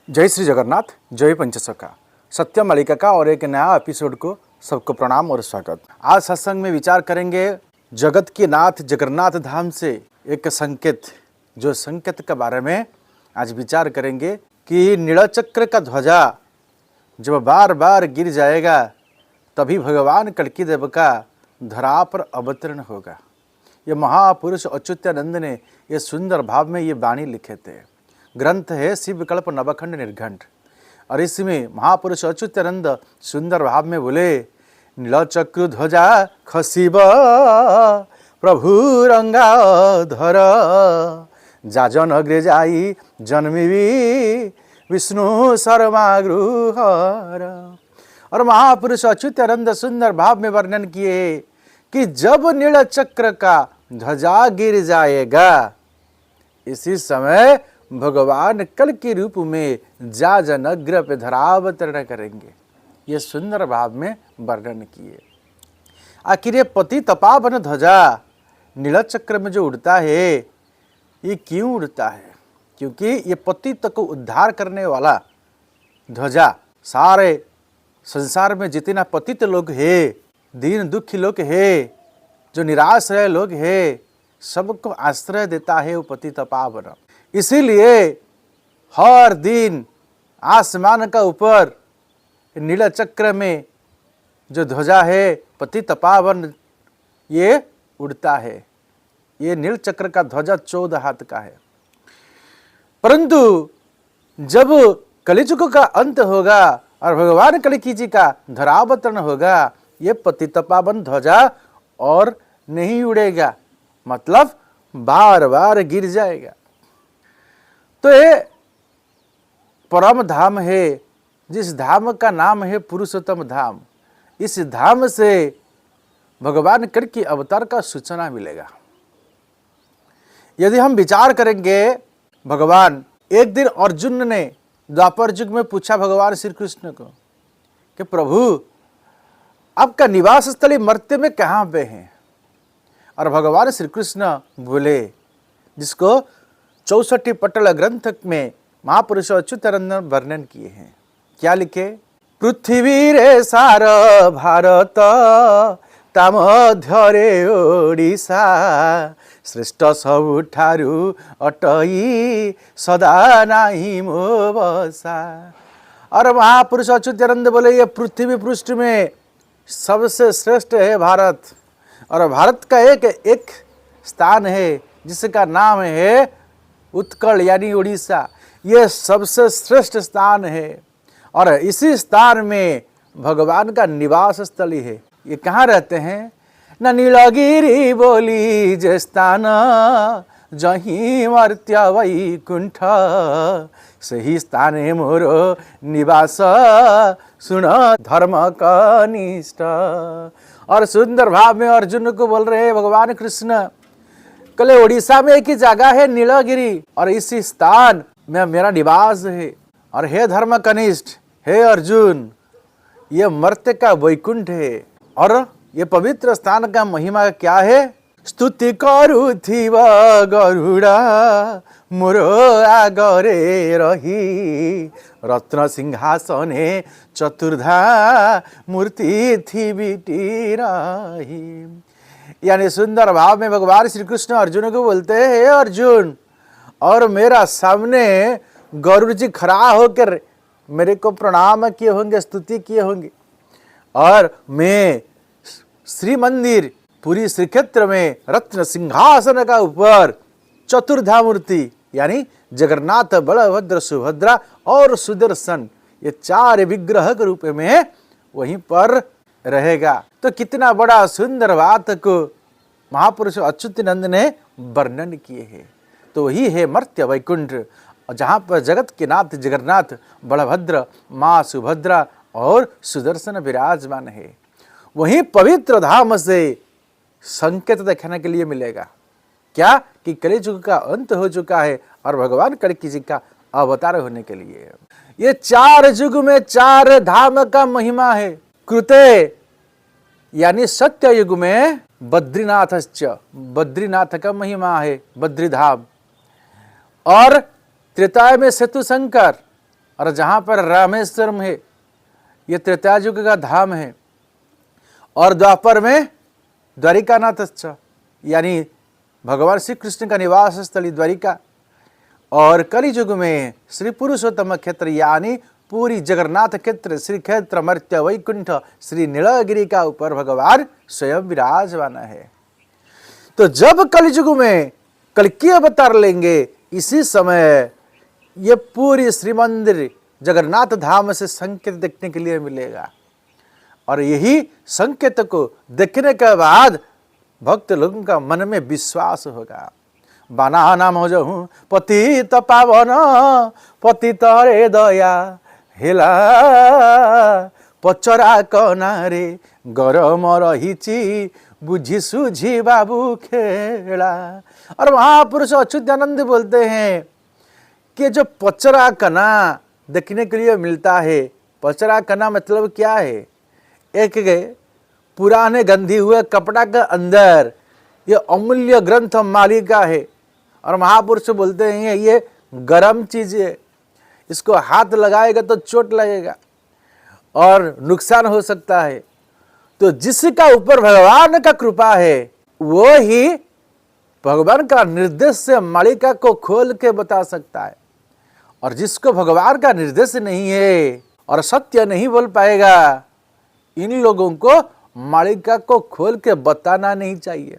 जय श्री जगन्नाथ, जय पंचसखा। सत्य मालिका का और एक नया एपिसोड को सबको प्रणाम और स्वागत। आज सत्संग में विचार करेंगे जगत के नाथ जगन्नाथ धाम से एक संकेत, जो संकेत के बारे में आज विचार करेंगे कि नीलचक्र का ध्वजा जब बार बार गिर जाएगा तभी भगवान कल्की देव का धरा पर अवतरण होगा। ये महापुरुष अच्युतानंद ने ये सुंदर भाव में ये वाणी लिखे थे। ग्रंथ है शिवकल्प नवखंड निर्घंट, और इसमें महापुरुष अच्युतानंद सुंदर भाव में बोले, नीलचक्र ध्वजा खसिब प्रभु रंगा धर, जाजन अग्रे जाई जन्मिवी विष्णु शर्मा गृहर। और महापुरुष अच्युतानंद सुंदर भाव में वर्णन किए कि जब नीलचक्र का ध्वजा गिर जाएगा इसी समय भगवान कल के रूप में जाजन अग्र पे धरावतरण करेंगे। ये सुंदर भाव में वर्णन किए। आखिर ये पतित पावन ध्वजा नीलचक्र में जो उड़ता है ये क्यों उड़ता है? क्योंकि ये पतित को उद्धार करने वाला ध्वजा सारे संसार में जितना पतित लोग हैं, दीन दुखी लोग हैं, जो निराश्रय लोग हैं, सबको आश्रय देता है वो पतित पावन। इसीलिए हर दिन आसमान का ऊपर नीलचक्र में जो ध्वजा है पतित पावन ये उड़ता है। ये नीलचक्र का ध्वजा 14 हाथ का है। परंतु जब कलिजुग का अंत होगा और भगवान कल्की जी का धरावतरण होगा, ये पतित पावन ध्वजा और नहीं उड़ेगा, मतलब बार बार गिर जाएगा। तो ये परम धाम है, जिस धाम का नाम है पुरुषोत्तम धाम। इस धाम से भगवान कल्की अवतार का सूचना मिलेगा। यदि हम विचार करेंगे, भगवान एक दिन अर्जुन ने द्वापर युग में पूछा भगवान श्री कृष्ण को कि प्रभु आपका निवास स्थली मर्त्य में कहाँ पे है? और भगवान श्री कृष्ण बोले, जिसको 64 पटल ग्रंथ में महापुरुष अच्युतानंद वर्णन किए हैं। क्या लिखे? पृथ्वी रे सार भारत तामध्यरे ओडिशा, श्रेष्ठ सबुठारु अटई सदा नाही मो बसा। और महापुरुष अच्युतानंद बोले, ये पृथ्वी पृष्ठ में सबसे श्रेष्ठ है भारत, और भारत का एक स्थान है जिसका नाम है उत्कल यानी उड़ीसा। ये सबसे श्रेष्ठ स्थान है और इसी स्थान में भगवान का निवास स्थली है। ये कहाँ रहते हैं? न नीलगिरी बोली जे स्थान, जही मर्त्य वैकुंठ, सही स्थान है मोरो निवास, सुन धर्म कनिष्ठ। और सुंदर भाव में अर्जुन को बोल रहे हैं भगवान कृष्ण, कल उड़ीसा में एक ही जगह है नीलगिरी, और इसी स्थान में मेरा निवास है। और हे धर्म कनिष्ठ, हे अर्जुन, ये मर्त्य का वैकुंठ है। और ये पवित्र स्थान का महिमा क्या है? स्तुति करू थी गरुड़ा मोरो आगरे रही, रत्न सिंहासने चतुर्धा मूर्ति थी बिटी रही। यानी सुंदर भाव में भगवान श्री कृष्ण अर्जुन को बोलते हैं, हे अर्जुन, और मेरा सामने गरुड़ जी खड़ा होकर मेरे को प्रणाम किए होंगे, स्तुति किए होंगे, और मैं श्री मंदिर पूरी श्रीक्षेत्र में रत्न सिंहासन का ऊपर चतुर्धा मूर्ति यानी जगन्नाथ, बलभद्र, सुभद्रा और सुदर्शन, ये 4 विग्रह के रूप में वहीं पर रहेगा। तो कितना बड़ा सुंदर बात को महापुरुष अच्युतानंद ने वर्णन किए हैं। तो वही है मर्त्य वैकुंठ, जहाँ पर जगत के नाथ जगन्नाथ, बलभद्र, माँ सुभद्रा और सुदर्शन विराजमान है। वहीं पवित्र धाम से संकेत देखने के लिए मिलेगा क्या? कि कलियुग का अंत हो चुका है और भगवान कल्की जी का अवतार होने के लिए। ये 4 युग में 4 धाम का महिमा है। कृते यानी सत्य युग में बद्रीनाथ का महिमा है, बद्रीधाम। और त्रेताय में सेतु शंकर, और जहाँ पर रामेश्वरम है, ये त्रेता युग का धाम है। और द्वापर में द्वारिकानाथ, यानी भगवान श्री कृष्ण का निवास स्थली द्वारिका। और कलि युग में श्री पुरुषोत्तम क्षेत्र यानी पूरी जगन्नाथ क्षेत्र, श्री क्षेत्र मर्त्य वैकुंठ श्री नीलगिरी का ऊपर भगवान स्वयं विराजमान है। तो जब कलयुग में कल्कि अवतार लेंगे, इसी समय ये पूरी श्री मंदिर जगन्नाथ धाम से संकेत देखने के लिए मिलेगा। और यही संकेत को देखने के बाद भक्त लोगों का मन में विश्वास होगा। बाना नाम हो जाऊं पतित पावन पतित रे दया हेला पचरा कनारे गरम रही बुझी सुझी बाबू खेला। और महापुरुष अच्युतानंद बोलते हैं कि जो पचरा कना देखने के लिए मिलता है, पचरा कना मतलब क्या है? एक पुराने गंधी हुए कपड़ा के अंदर ये अमूल्य ग्रंथ मालिका है। और महापुरुष बोलते हैं ये गरम चीज है, इसको हाथ लगाएगा तो चोट लगेगा और नुकसान हो सकता है। तो जिसका ऊपर भगवान का कृपा है वो ही भगवान का निर्देश से मालिका को खोल के बता सकता है। और जिसको भगवान का निर्देश नहीं है और सत्य नहीं बोल पाएगा, इन लोगों को मालिका को खोल के बताना नहीं चाहिए।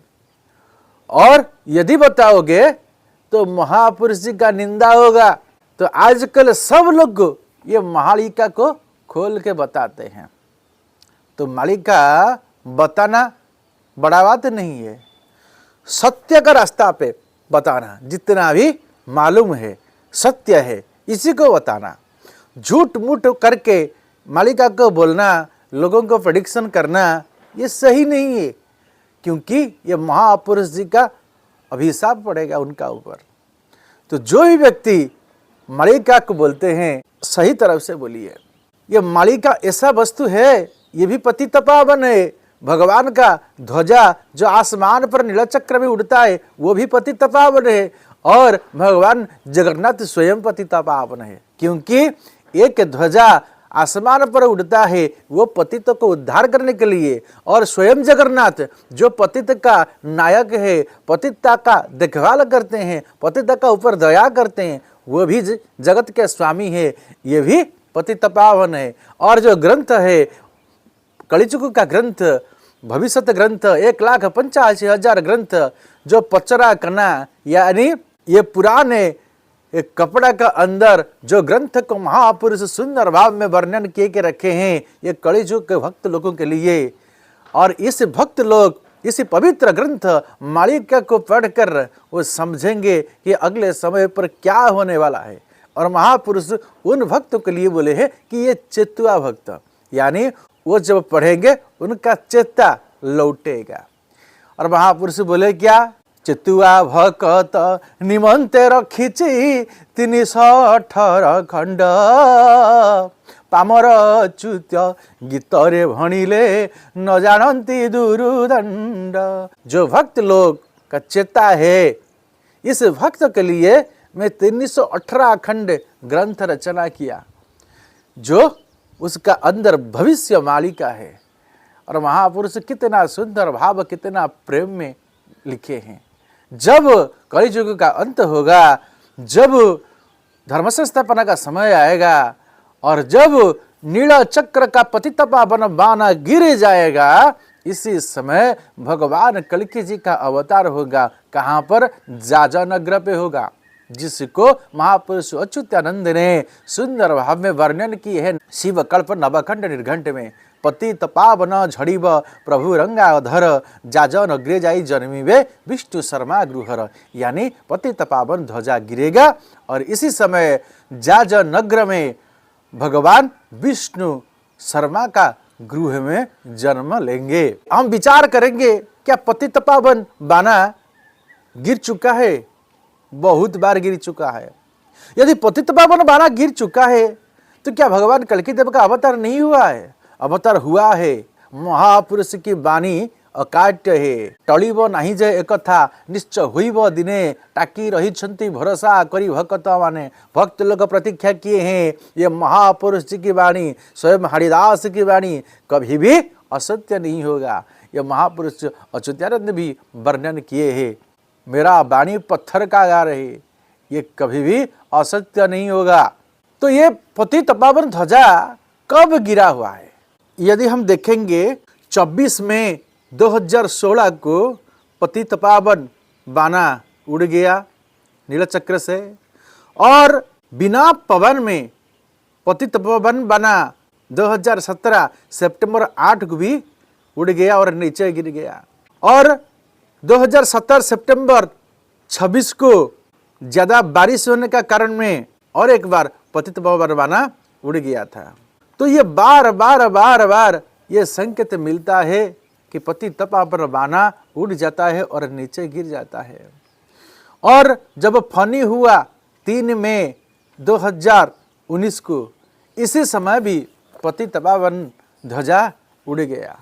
और यदि बताओगे तो महापुरुष जी का निंदा होगा। तो आजकल सब लोग ये मालिका को खोल के बताते हैं। तो मालिका बताना बड़ा बात नहीं है, सत्य का रास्ता पे बताना, जितना भी मालूम है सत्य है इसी को बताना। झूठ मूठ करके मालिका को बोलना, लोगों को प्रेडिक्शन करना, ये सही नहीं है, क्योंकि ये महापुरुष जी का अभिशाप पड़ेगा उनका ऊपर। तो जो ही व्यक्ति मालिका को बोलते हैं सही तरफ से बोलिए। ये मालिका ऐसा वस्तु है, ये भी पतित पावन है। भगवान का ध्वजा जो आसमान पर नीलचक्र में उड़ता है वो भी पतित पावन है। और भगवान जगन्नाथ स्वयं पतित पावन है, क्योंकि एक ध्वजा आसमान पर उड़ता है वो पतित को उद्धार करने के लिए, और स्वयं जगन्नाथ जो पतित का नायक है, पतितता का देखभाल करते हैं, पतित का ऊपर दया करते हैं, वो भी जगत के स्वामी है, ये भी पतित पावन है। और जो ग्रंथ है कलियुग का ग्रंथ, भविष्यत ग्रंथ, 1,85,000 ग्रंथ, जो पचरा कना यानी ये पुराने एक कपड़ा का अंदर जो ग्रंथ को महापुरुष सुंदर भाव में वर्णन किए के रखे हैं, ये कलियुग के भक्त लोगों के लिए। और इस भक्त लोग इस पवित्र ग्रंथ मालिका को पढ़कर वो समझेंगे कि अगले समय पर क्या होने वाला है। और महापुरुष उन भक्तों के लिए बोले हैं कि ये चेतुआ भक्त, यानी वो जब पढ़ेंगे उनका चेता लौटेगा। और महापुरुष बोले क्या? चेतुआ भक्त निमंते रखिछि 318 खंड पामर च्युत्य गीतरे भणिले न जानती दुरुदंड। जो भक्त लोग का चेता है, इस भक्त के लिए मैं 318 खंड ग्रंथ रचना किया, जो उसका अंदर भविष्य मालिका है। और महापुरुष कितना सुंदर भाव, कितना प्रेम में लिखे हैं। जब कलियुग का अंत होगा, जब धर्म संस्थापना का समय आएगा, और जब नील चक्र का पतित पावन बाना गिर जाएगा, इसी समय भगवान कल्कि जी का अवतार होगा। कहाँ पर? जाजनगर पे होगा, जिसको महापुरुष अच्युतानंद ने सुंदर भाव में वर्णन की है शिव कल्प नवखंड निर्घंट में। पतित पावन झड़िब प्रभु रंगाधर जाजन अग्रे जाई जन्मिवे विष्णु शर्मा गृहर, यानी पतित पावन ध्वजा गिरेगा और इसी समय जाजन नगर में भगवान विष्णु शर्मा का गृह में जन्म लेंगे। हम विचार करेंगे क्या पतित पावन बाना गिर चुका है? बहुत बार गिर चुका है। यदि पतित पावन बाना गिर चुका है तो क्या भगवान कल्कि देव का अवतार नहीं हुआ है? अवतार हुआ है। महापुरुष की वाणी अकाट्य हे टलिब नाही जे एकथा निश्चय होइब दिने टाकी रही भरोसा करी भक्त माने भक्त लोग प्रतीक्षा किए हैं ये महापुरुष जी की वाणी स्वयं हरिदास की वाणी कभी भी असत्य नहीं होगा। ये महापुरुष अच्युतानंद भी वर्णन किए हैं मेरा वाणी पत्थर का आगार है ये कभी भी असत्य नहीं होगा। तो ये पतित पावन ध्वजा कब गिरा हुआ है? यदि हम देखेंगे 24 मई 2016 को पतित पावन बाना उड़ गया नीलचक्र से और बिना पवन में पतित पावन बाना 2017 सितंबर 8 को भी उड़ गया और नीचे गिर गया और 2017 सितंबर 26 को ज़्यादा बारिश होने का कारण में और एक बार पतित पावन बाना उड़ गया था। तो ये बार बार ये संकेत मिलता है कि पतित पावन बाना उड़ जाता है और नीचे गिर जाता है। और जब फनी हुआ 3 मई 2019 को इसी समय भी पतित पावन ध्वजा उड़ गया।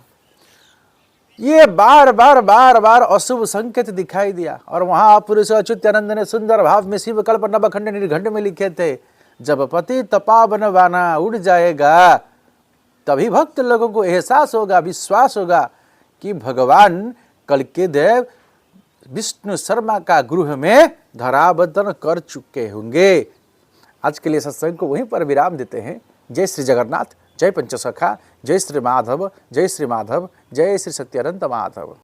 ये बार बार अशुभ संकेत दिखाई दिया और वहाँ पुरुष अच्युतानंद ने सुंदर भाव में शिव कल्प नवखंड निर्घंट में लिखे थे जब पतित पावन बाना उड़ जाएगा तभी भक्त लोगों को एहसास होगा विश्वास होगा कि भगवान कल के देव विष्णु शर्मा का गृह में धरावतरण कर चुके होंगे। आज के लिए सत्संग को वहीं पर विराम देते हैं। जय श्री जगन्नाथ, जय पंचसखा, जय श्री माधव, जय श्री माधव, जय श्री सत्यानंद माधव।